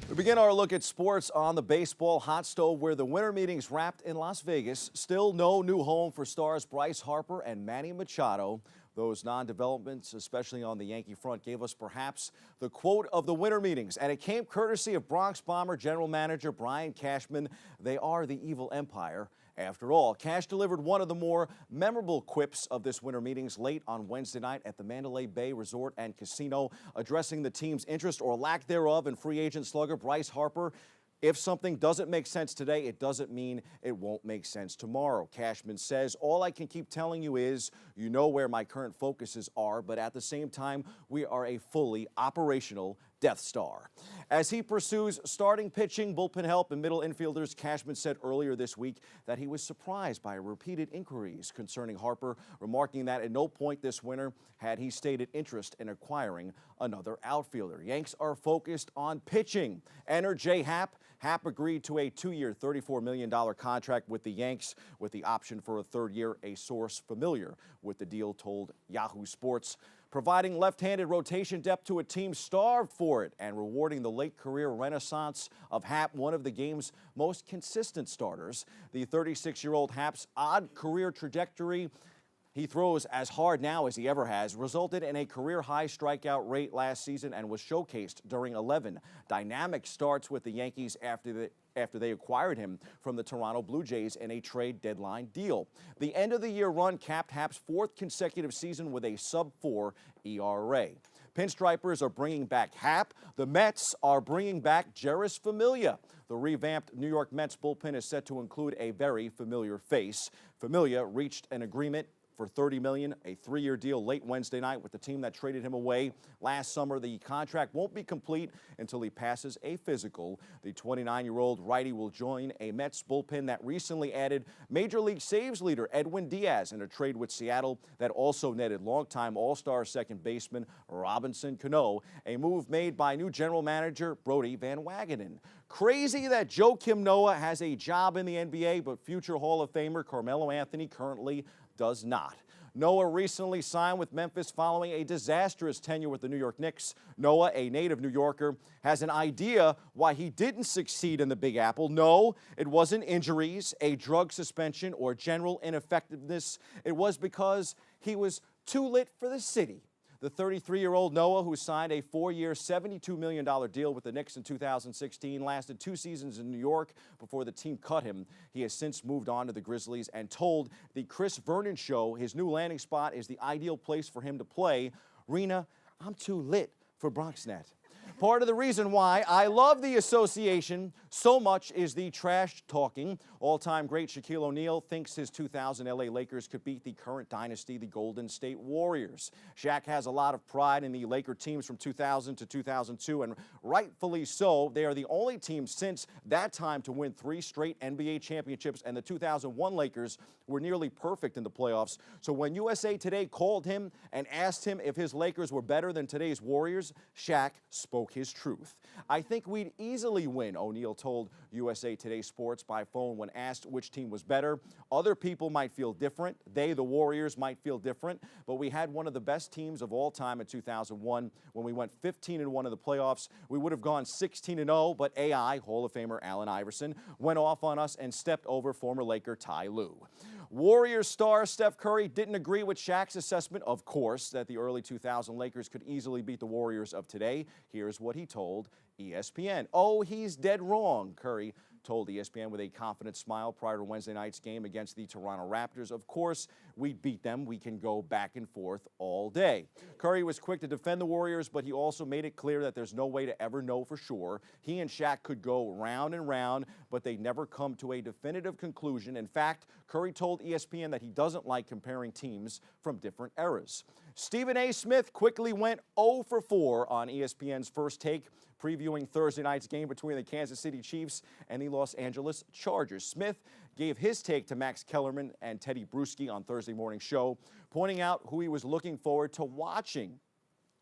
We begin our look at sports on the baseball hot stove where the winter meetings wrapped in Las Vegas. Still no new home for stars Bryce Harper and Manny Machado. Those non-developments, especially on the Yankee front, gave us perhaps the quote of the winter meetings. And it came courtesy of Bronx Bomber general manager Brian Cashman. They are the evil empire. After all, Cash delivered one of the more memorable quips of this winter meetings late on Wednesday night at the Mandalay Bay Resort and Casino, addressing the team's interest or lack thereof in free agent slugger Bryce Harper. If something doesn't make sense today, it doesn't mean it won't make sense tomorrow. Cashman says, all I can keep telling you is, you know where my current focuses are, but at the same time, we are a fully operational Death Star. As he pursues starting pitching, bullpen help, and middle infielders, Cashman said earlier this week that he was surprised by repeated inquiries concerning Harper, remarking that at no point this winter had he stated interest in acquiring another outfielder. Yanks are focused on pitching. Enter J. Happ. Happ agreed to a 2-year, $34 million contract with the Yanks with the option for a third year, a source familiar with the deal told Yahoo Sports. Providing left-handed rotation depth to a team starved for it and rewarding the late career renaissance of Happ, one of the game's most consistent starters. The 36-year-old Happ's odd career trajectory, he throws as hard now as he ever has, resulted in a career-high strikeout rate last season and was showcased during 11 dynamic starts with the Yankees after they acquired him from the Toronto Blue Jays in a trade deadline deal. The end-of-the-year run capped Happ's fourth consecutive season with a sub-4 ERA. Pinstripers are bringing back Happ. The Mets are bringing back Jeurys Familia. The revamped New York Mets bullpen is set to include a very familiar face. Familia reached an agreement for $30 million, a 3-year deal late Wednesday night with the team that traded him away last summer. The contract won't be complete until he passes a physical. The 29-year-old righty will join a Mets bullpen that recently added Major League saves leader Edwin Diaz in a trade with Seattle that also netted longtime All-Star second baseman Robinson Cano, a move made by new general manager Brodie Van Wagenen. Crazy that Joakim Noah has a job in the NBA, but future Hall of Famer Carmelo Anthony currently does not. Noah recently signed with Memphis following a disastrous tenure with the New York Knicks. Noah, a native New Yorker, has an idea why he didn't succeed in the Big Apple. No, it wasn't injuries, a drug suspension, or general ineffectiveness. It was because he was too lit for the city. The 33-year-old Noah, who signed a 4-year, $72 million deal with the Knicks in 2016, lasted 2 seasons in New York before the team cut him. He has since moved on to the Grizzlies and told the Chris Vernon Show his new landing spot is the ideal place for him to play. Rhina, I'm too lit for BronxNet. Part of the reason why I love the association so much is the trash talking. All-time great Shaquille O'Neal thinks his 2000 LA Lakers could beat the current dynasty, the Golden State Warriors. Shaq has a lot of pride in the Laker teams from 2000 to 2002, and rightfully so. They are the only team since that time to win 3 straight NBA championships, and the 2001 Lakers were nearly perfect in the playoffs. So when USA Today called him and asked him if his Lakers were better than today's Warriors, Shaq spoke his truth. I think we'd easily win, O'Neal told USA Today Sports by phone when asked which team was better. Other people might feel different. They, the Warriors, might feel different. But we had one of the best teams of all time in 2001 when we went 15-1 in the playoffs. We would have gone 16-0, but AI, Hall of Famer Allen Iverson, went off on us and stepped over former Laker Ty Lue. Warriors star Steph Curry didn't agree with Shaq's assessment, of course, that the early 2000 Lakers could easily beat the Warriors of today. Here's what he told ESPN. Oh, he's dead wrong, Curry told ESPN with a confident smile prior to Wednesday night's game against the Toronto Raptors. Of course, we beat them. We can go back and forth all day. Curry was quick to defend the Warriors, but he also made it clear that there's no way to ever know for sure. He and Shaq could go round and round, but they never come to a definitive conclusion. In fact, Curry told ESPN that he doesn't like comparing teams from different eras. Stephen A. Smith quickly went 0 for 4 on ESPN's First Take, previewing Thursday night's game between the Kansas City Chiefs and the Los Angeles Chargers. Smith gave his take to Max Kellerman and Teddy Bruschi on Thursday morning show, pointing out who he was looking forward to watching.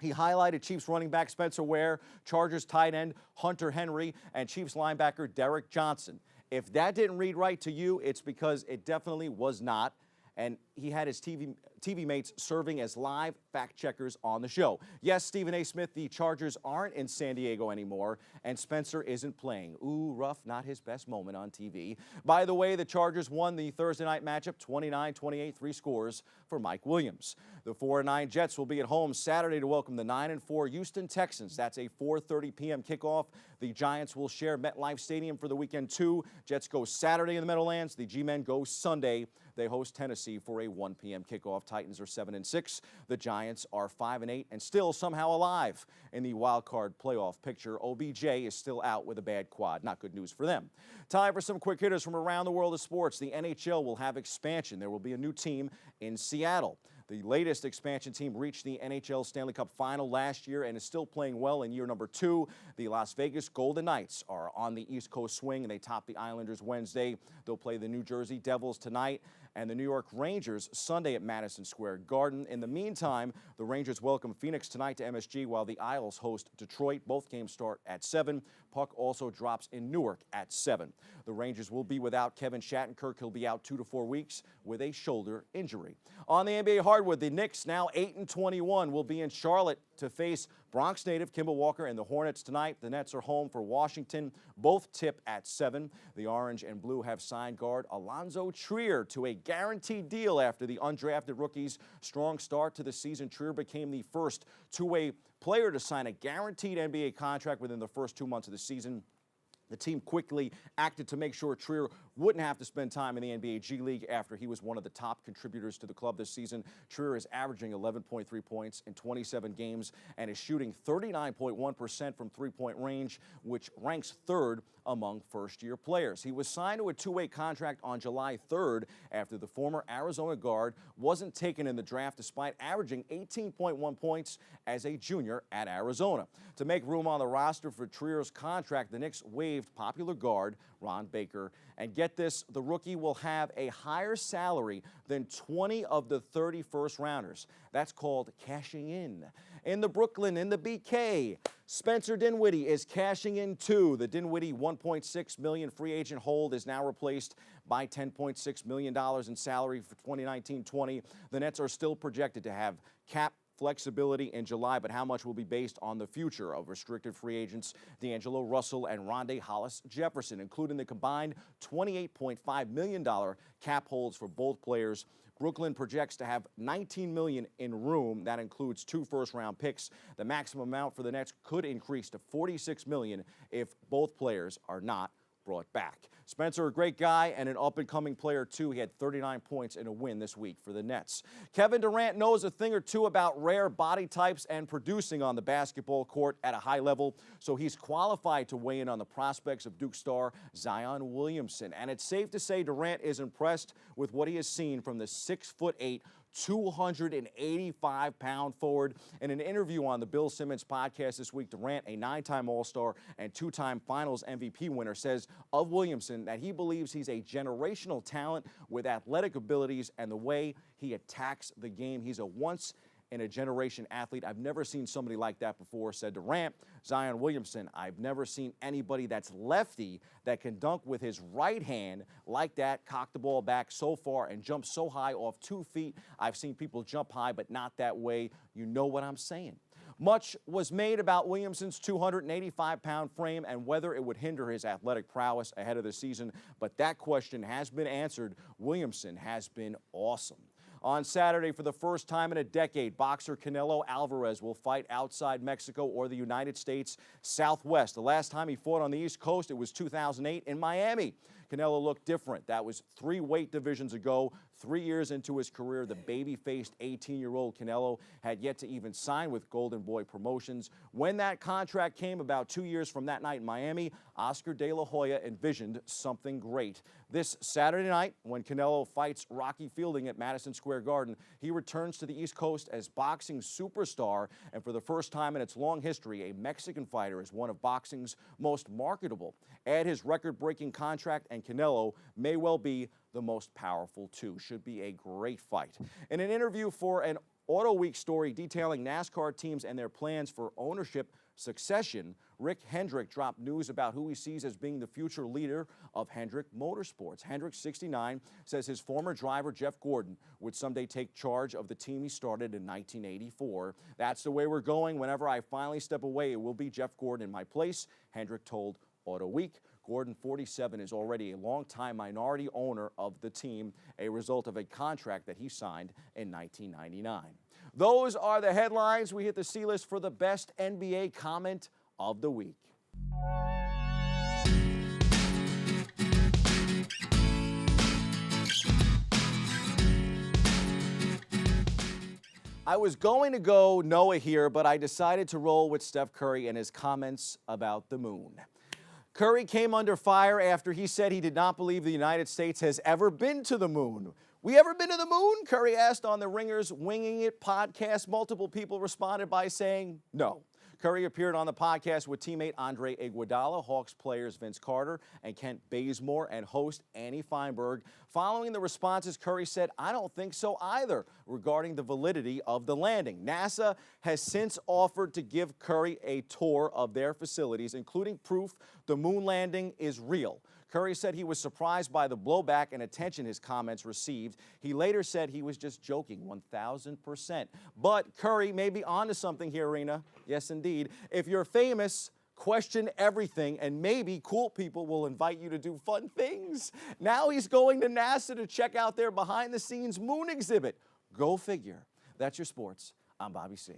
He highlighted Chiefs running back Spencer Ware, Chargers tight end Hunter Henry, and Chiefs linebacker Derek Johnson. If that didn't read right to you, it's because it definitely was not. And he had his TV mates serving as live fact checkers on the show. Yes, Stephen A. Smith, the Chargers aren't in San Diego anymore, and Spencer isn't playing. Ooh, rough, not his best moment on TV. By the way, the Chargers won the Thursday night matchup 29-28, 3 scores for Mike Williams. The 4-9 Jets will be at home Saturday to welcome the 9-4 Houston Texans. That's a 4:30 p.m. kickoff. The Giants will share MetLife Stadium for the weekend, too. Jets go Saturday in the Meadowlands. The G-Men go Sunday. They host Tennessee for a 1 p.m. kickoff. Titans are 7-6. The Giants are 5-8 and still somehow alive in the wild card playoff picture. OBJ is still out with a bad quad. Not good news for them. Time for some quick hitters from around the world of sports. The NHL will have expansion. There will be a new team in Seattle. The latest expansion team reached the NHL Stanley Cup final last year and is still playing well in year number 2. The Las Vegas Golden Knights are on the East Coast swing, and they top the Islanders Wednesday. They'll play the New Jersey Devils tonight and the New York Rangers Sunday at Madison Square Garden. In the meantime, the Rangers welcome Phoenix tonight to MSG while the Isles host Detroit. Both games start at 7. Puck also drops in Newark at 7. The Rangers will be without Kevin Shattenkirk. He'll be out 2 to 4 weeks with a shoulder injury. On the NBA hardwood, the Knicks, now 8-21, will be in Charlotte to face Bronx native Kemba Walker and the Hornets tonight. The Nets are home for Washington. Both tip at 7. The Orange and Blue have signed guard Alonzo Trier to a guaranteed deal after the undrafted rookie's strong start to the season. Trier became the first two-way player to sign a guaranteed NBA contract within the first 2 months of the season. The team quickly acted to make sure Trier wouldn't have to spend time in the NBA G League after he was one of the top contributors to the club this season. Trier is averaging 11.3 points in 27 games and is shooting 39.1% from three-point range, which ranks third among first-year players. He was signed to a two-way contract on July 3rd after the former Arizona guard wasn't taken in the draft despite averaging 18.1 points as a junior at Arizona. To make room on the roster for Trier's contract, the Knicks waived popular guard Ron Baker. And get this, the rookie will have a higher salary than 20 of the 30 first-rounders. That's called cashing in. In the Brooklyn, in the BK, Spencer Dinwiddie is cashing in too. The Dinwiddie $1.6 million free agent hold is now replaced by $10.6 million in salary for 2019-20. The Nets are still projected to have cap flexibility in July, but how much will be based on the future of restricted free agents D'Angelo Russell and Rondé Hollis Jefferson, including the combined $28.5 million cap holds for both players. Brooklyn projects to have $19 million in room. That includes 2 first-round picks. The maximum amount for the Nets could increase to $46 million if both players are not brought back. Spencer, a great guy and an up-and-coming player, too. He had 39 points in a win this week for the Nets. Kevin Durant knows a thing or two about rare body types and producing on the basketball court at a high level, so he's qualified to weigh in on the prospects of Duke star Zion Williamson. And it's safe to say Durant is impressed with what he has seen from the 6'8", 285-pound forward. In an interview on the Bill Simmons podcast this week, Durant, a 9-time All-Star and 2-time Finals MVP winner, says of Williamson that he believes he's a generational talent with athletic abilities and the way he attacks the game. He's a once-in-a-generation athlete. I've never seen somebody like that before, said Durant. Zion Williamson, I've never seen anybody that's lefty that can dunk with his right hand like that, cock the ball back so far and jump so high off 2 feet. I've seen people jump high, but not that way. You know what I'm saying. Much was made about Williamson's 285-pound frame and whether it would hinder his athletic prowess ahead of the season, but that question has been answered. Williamson has been awesome. On Saturday, for the first time in a decade, boxer Canelo Alvarez will fight outside Mexico or the United States Southwest. The last time he fought on the East Coast, it was 2008 in Miami. Canelo looked different. That was 3 weight divisions ago. 3 years into his career, the baby-faced 18-year-old Canelo had yet to even sign with Golden Boy Promotions. When that contract came about 2 years from that night in Miami, Oscar De La Hoya envisioned something great. This Saturday night, when Canelo fights Rocky Fielding at Madison Square Garden, he returns to the East Coast as boxing superstar, and for the first time in its long history, a Mexican fighter is one of boxing's most marketable. Add his record-breaking contract, and Canelo may well be the most powerful, too. Should be a great fight. In an interview for an Auto Week story detailing NASCAR teams and their plans for ownership succession, Rick Hendrick dropped news about who he sees as being the future leader of Hendrick Motorsports. Hendrick, 69, says his former driver, Jeff Gordon, would someday take charge of the team he started in 1984. That's the way we're going. Whenever I finally step away, it will be Jeff Gordon in my place, Hendrick told Auto Week. Gordon, 47, is already a longtime minority owner of the team, a result of a contract that he signed in 1999. Those are the headlines. We hit the C-list for the best NBA comment of the week. I was going to go Noah here, but I decided to roll with Steph Curry and his comments about the moon. Curry came under fire after he said he did not believe the United States has ever been to the moon. We ever been to the moon? Curry asked on the Ringer's Winging It podcast. Multiple people responded by saying no. Curry appeared on the podcast with teammate Andre Iguodala, Hawks players Vince Carter and Kent Bazemore, and host Annie Feinberg. Following the responses, Curry said, "I don't think so either," regarding the validity of the landing. NASA has since offered to give Curry a tour of their facilities, including proof the moon landing is real. Curry said he was surprised by the blowback and attention his comments received. He later said he was just joking, 1,000%. But Curry may be onto something here, Rhina. Yes, indeed. If you're famous, question everything, and maybe cool people will invite you to do fun things. Now he's going to NASA to check out their behind-the-scenes moon exhibit. Go figure. That's your sports. I'm Bobby C.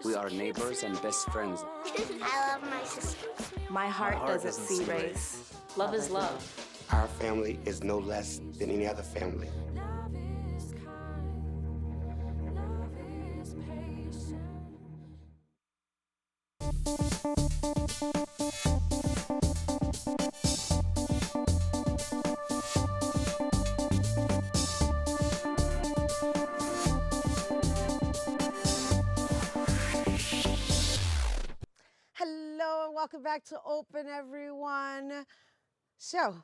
We are neighbors and best friends. I love my sisters. My heart doesn't see race. Love is love. Our family is no less than any other family. Hello and welcome back to Open, everyone. So,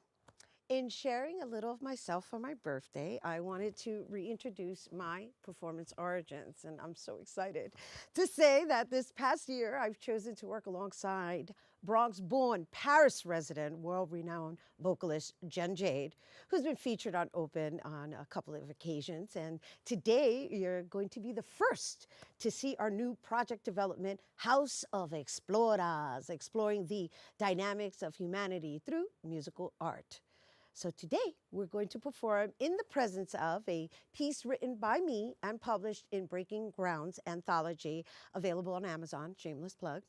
in sharing a little of myself for my birthday, I wanted to reintroduce my performance origins, and I'm so excited to say that this past year I've chosen to work alongside Bronx-born, Paris resident, world-renowned vocalist Jenn Jade, who's been featured on Open on a couple of occasions. And today you're going to be the first to see our new project development, House of Exploras, exploring the dynamics of humanity through musical art. So today we're going to perform in the presence of a piece written by me and published in Breaking Ground's anthology, available on Amazon, shameless plug.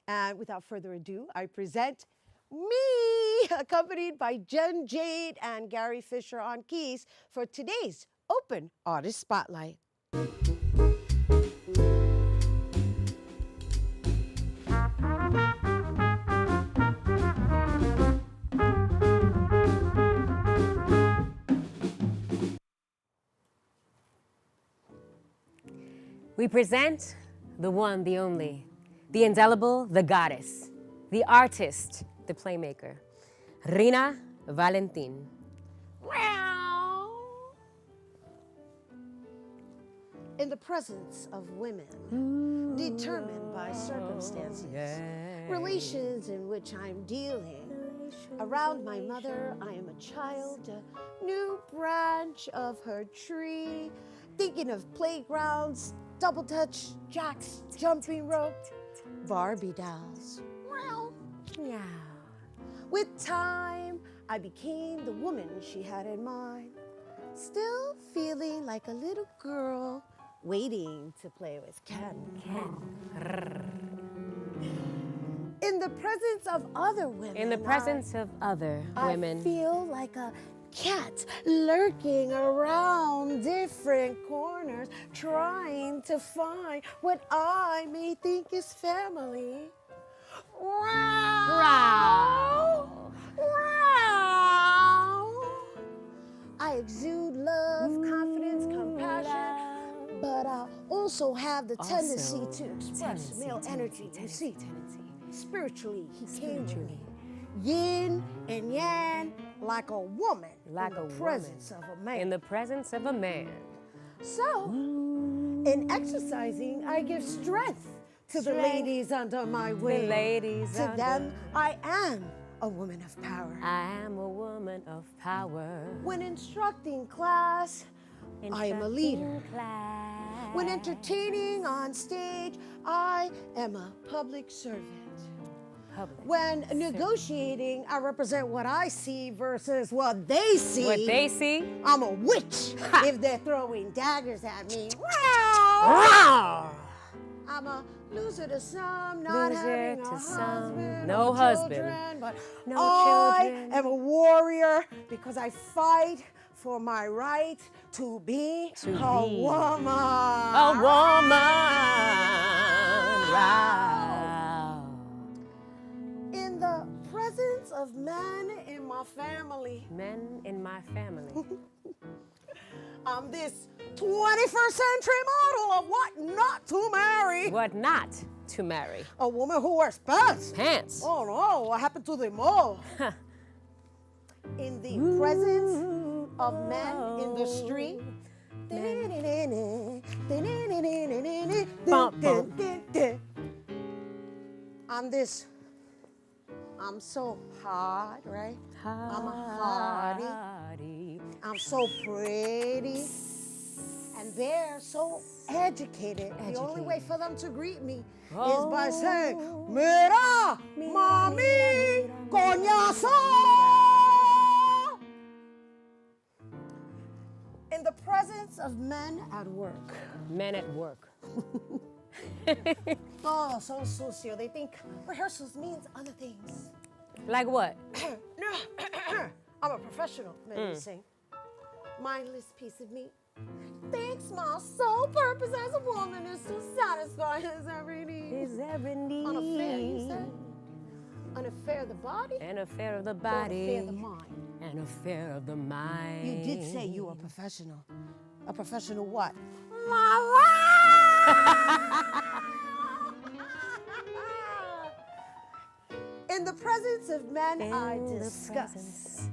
And without further ado, I present me, accompanied by Jenn Jade and Gary Fisher on keys for today's Open Artist Spotlight. We present the one, the only, the indelible, the goddess, the artist, the playmaker, Rhina Valentin. In the presence of women, determined by circumstances, relations in which I'm dealing. Around my mother, I am a child, a new branch of her tree, thinking of playgrounds, double touch, jacks, jumping rope, Barbie dolls. Meow. With time, I became the woman she had in mind, still feeling like a little girl waiting to play with Ken. In the presence of other women. In the presence of other women. I feel like a cat lurking around different corners, trying to find what I may think is family. I exude love, confidence, compassion, but I also have the tendency to express male energy. You see, spiritually, he came to me. Yin and yang, like a woman in the presence of a man. In the presence of a man. So, in exercising, I give strength to the ladies under my wing. The ladies to them, I am a woman of power. I am a woman of power. When instructing class, I am a leader. When entertaining on stage, I am a public servant. When negotiating, I represent what I see versus what they see. What they see? I'm a witch if they're throwing daggers at me. I'm a loser to some, not having a husband. No husband. Children, but no I am a warrior because I fight for my right to be a woman. A woman. In the presence of men in my family. Men in my family. I'm this 21st century model of what not to marry. What not to marry. A woman who wears pants. Pants. Oh no, what happened to them all? In the presence of men in the street. I'm so hot, right? I'm a hottie. I'm so pretty. And they're so educated. The only way for them to greet me is by saying, Mira, mami, coñazo. In the presence of men at work. Men at work. Todos son sucio. They think rehearsals means other things. Like what? I'm a professional, menacing. Mindless piece of meat. Thinks my sole purpose as a woman is to satisfy his every need. His every need. An affair, you said? An affair of the body? An affair of the Or body. an affair of the mind? An affair of the mind. You did say you were a professional. A professional what? In the presence of men, I discuss.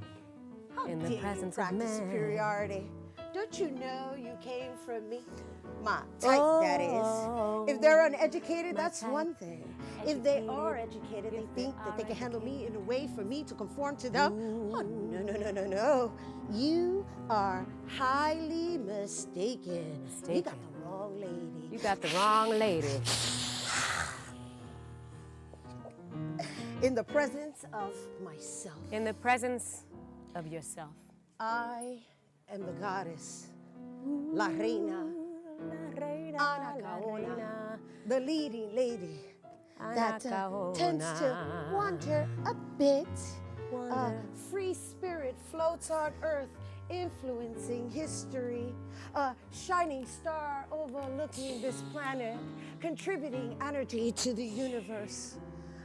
How in the dare you presence of practice men. superiority? Don't you know you came from me? My type, that is. If they're uneducated, that's one thing. If they are educated, they think that they can handle me in a way for me to conform to them. Oh, no, no, no, no, no. You are highly mistaken. You got the wrong lady. You got the wrong lady. In the presence of myself. In the presence of yourself. I am the goddess, La Reina, Ana Caona, the leading lady that tends to wander a bit. A free spirit floats on earth, influencing history. A shining star overlooking this planet, contributing energy to the universe.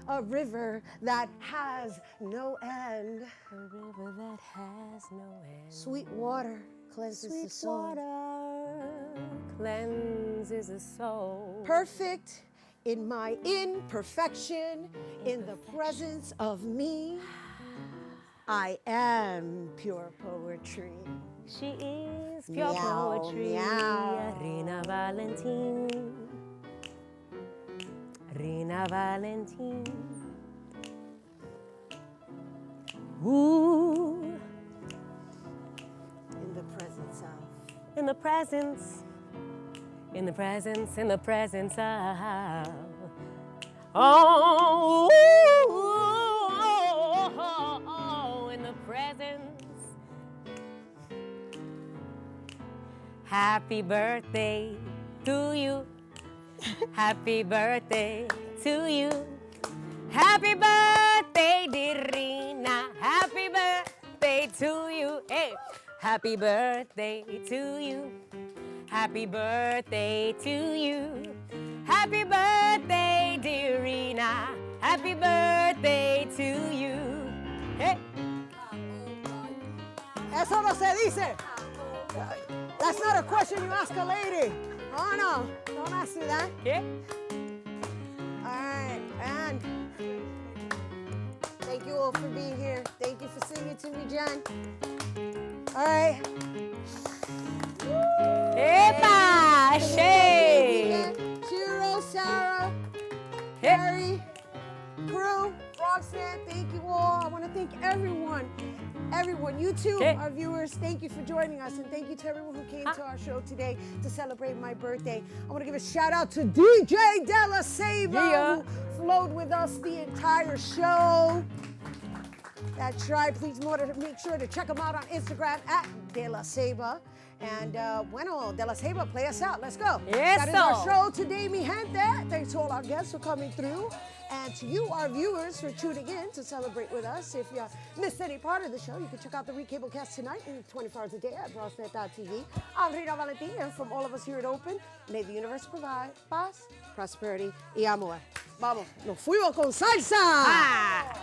A river that has no end. A river that has no end. Sweet water cleanses the soul. Sweet water cleanses the soul. Perfect in my imperfection, in the presence of me, I am pure poetry. She is pure Meow, poetry. meow. Rhina Valentin. Rhina Valentin. Ooh. In the presence of. In the presence. In the presence. In the presence of. Oh. In the presence. Happy birthday to you. Happy birthday to you. Happy birthday, dear Rhina. Happy birthday to you. Hey, happy birthday to you. Happy birthday to you. Happy birthday, dear Rhina. Happy birthday to you. Hey. Eso no se dice. That's not a question you ask a lady. Oh no, don't ask me that. Okay. All right, and thank you all for being here. Thank you for singing to me, Jen. All right. Epa, Shay. Shiro, Sara, Harry, crew, Roxanne, thank you all. I want to thank everyone. Everyone, you too, our viewers, thank you for joining us, and thank you to everyone who came to our show today to celebrate my birthday. I want to give a shout out to DJ De La Ceiba, who flowed with us the entire show. That's right. Please make sure to check them out on Instagram at De La Ceiba. And bueno, De La Ceiba, play us out. Let's go. Yes, that is our show today, mi gente. Thanks to all our guests for coming through. And to you, our viewers, for tuning in to celebrate with us. If you missed any part of the show, you can check out the Recablecast tonight and 24 hours a day at BrossNet.tv. I'm Rhina Valentin, and from all of us here at Open, may the universe provide paz, prosperity, y amor. Vamos, nos fuimos con salsa.